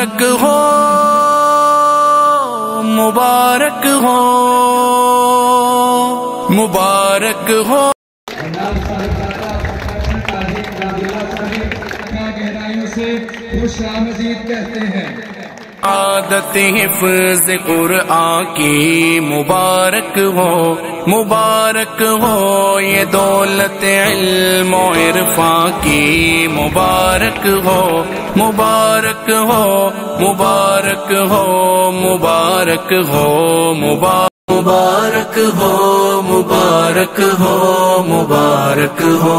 مبارک ہو مبارک ہو مبارک ہو. عادت حفظ قرآن کی مبارک ہو مبارک ہو یہ دولت علم و عرفان کی مبارک ہو مبارک ہو مبارک ہو مبارک ہو مبارک ہو مبارک ہو مبارک ہو.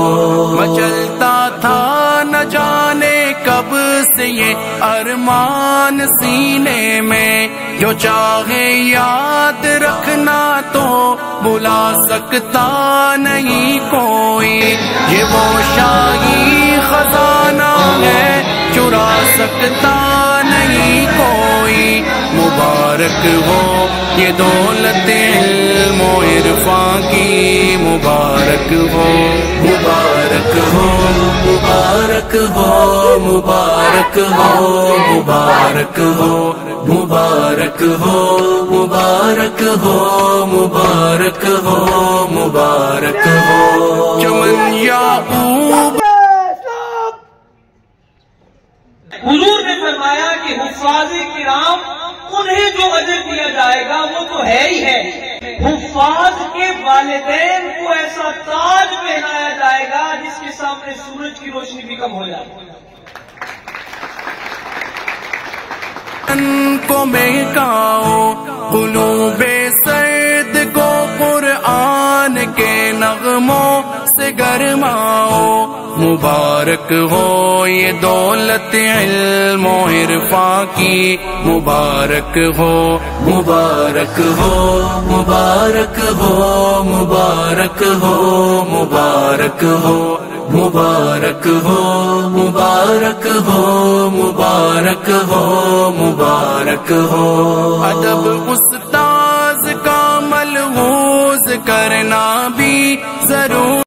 مچلتا تھا نہ جانے کب سے یہ ارمان سینے میں جو چاہے یاد رکھنا تو بلا سکتا نہیں کوئی یہ وہ شاہی خزانہ ہے چرا سکتا نہیں کوئی. مبارک ہو یہ دولت علم و عرفان کی مبارک ہو مبارک ہو مبارک ہو مبارک ہو مبارک ہو مبارک ہو مبارک ہو مبارک ہو مبارک ہو. چمن یعقوب حضور نے فرمایا کہ حفاظ کرام انہیں جو اجر دیا جائے گا وہ تو ہے ہی ہے. حفاظ کے والدین کو ایسا تاج پہنایا جائے گا جس کے سامنے سورج کی روشنی بھی کم ہو جائے گی. کو مہکاؤ قلوب سرد کو قرآن کے نغموں سے گرماؤ. مبارک ہو یہ دولت علم و عرفان کی مبارک ہو مبارک ہو مبارک ہو مبارک ہو مبارک ہو مبارک ہو مبارک ہو مبارک ہو مبارک ہو. ادب استاذ کا ملحوظ کرنا بھی ضرور